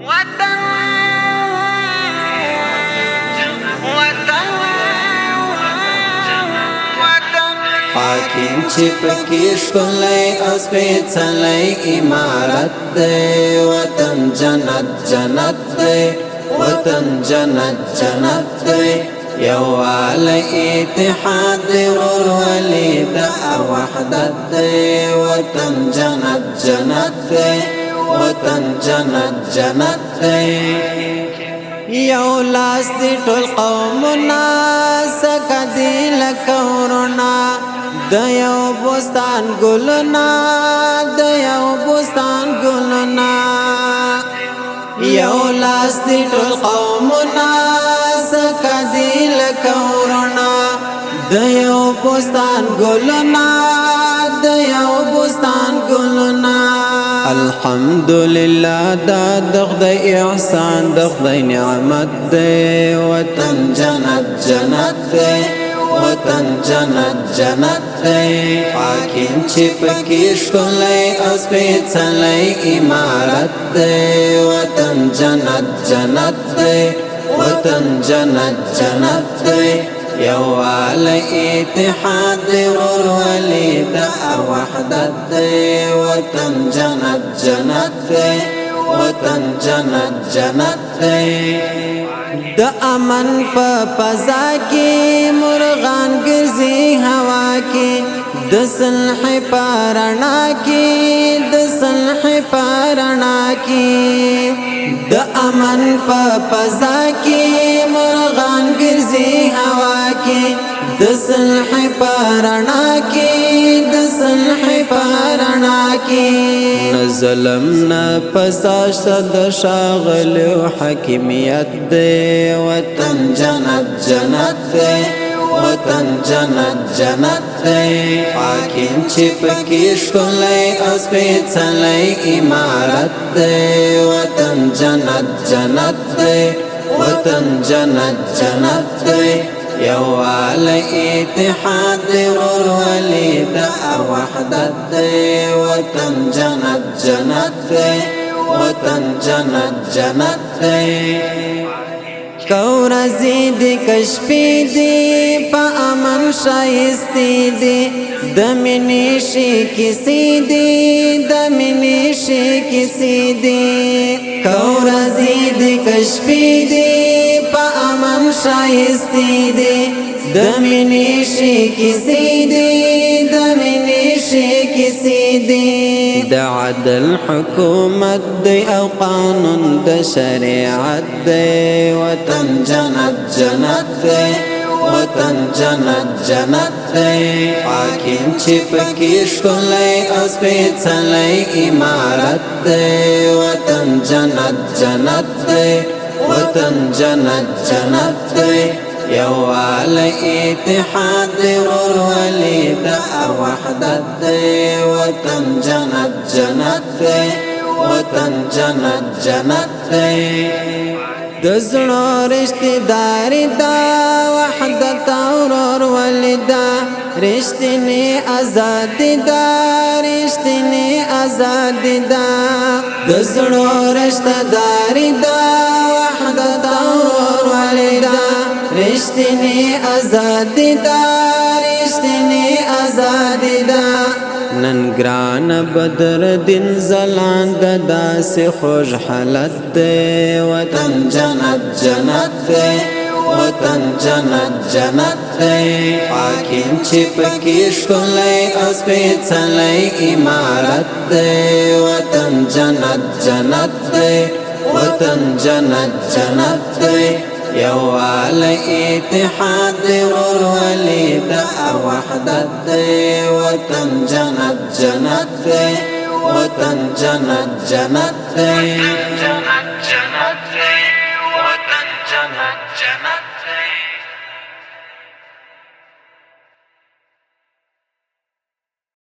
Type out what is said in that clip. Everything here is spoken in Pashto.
وطن وطن وطن حاکم چې پکې ښکلی او سپېڅلی عمارت دی وطن جنت جنت دی وطن جنت جنت دی یووالی اتحاد دی ورورولي د وحدت دی وطن جنت جنت دی وطن جنت جنت دی یو لاس دی ټول قومنا سکه دی لکه ورونه د یو بوستان ګلونه د یو بوستان ګلونه یو لاس دی ټول قومنا سکه دی لکه ورونه د یو بوستان ګلونه د یو بوستان ګلونه الحمدلله دا د خدای احسان د خدای نعمت دی وطن جنت جنت دی وطن جنت جنت دی حاکم چې پکې ښکلی او سپېڅلی عمارت دی وطن جنت جنت دی وطن جنت جنت دی یووالی اتحاد دی ورورولي د وحدت دی وطن جنت جنت دی وطن جنت جنت دی د امن په فضا کې مرغان ګرځي هوا کې د صلح په رڼا کې د صلح په رڼا کې د امن په فضا کې مرغان ګرځي هوا کې د صلح په رڼا کې د صلح په رڼا کې نه ظلم نه فساد د ښاغلیو حاکمیت دی وطن جنت جنت دی وطن جنت جنت دی حاکم چې پکې ښکلی او سپېڅلی عمارت دی وطن جنت جنت دی وطن جنت جنت دی یووالی اتحاد دی ورورولي د وحدت دی وطن جنت جنت دی وطن جنت جنت دی کورزی دی کشپی دی پا امن شایستی دی دمینیشی کسی دی دمینیشی کسی دی کورزی دی کشپی دی پا امن شایستی دی دمینیشی کسی دی دمینیشی کسی دی د عدل حکومت دی او قانون د شریعت دی وطن جنت جنت دی وطن جنت جنت دی حاکم چې پکې ښکلی او سپېڅلی عمارت دی وطن جنت جنت دی وطن جنت جنت دی یووالی اتحاد دی ورورولي د وحدت دی وطن جنت جنت دی وطن جنت جنت دی د زړه رشتې داري دا وحدت او ورورولي دا رښتینې ازادي دا رښتینې ازادي دا د زړه رشتې داري دا وحدت او ورورولي دا رښتینې ازادي دا رښتینې ازادي دا نن ګران بدر دین ځلانده داسې خوږ حالت دی وطن جنت جنت دی وطن جنت جنت دی حاکم چې پکې ښکلی او سپېڅلی عمارت دی وطن جنت جنت دی وطن جنت جنت دی یووالی اتحاد دی ورورولي د وحدت دی وطن جنت جنت دی وطن جنت جنت دی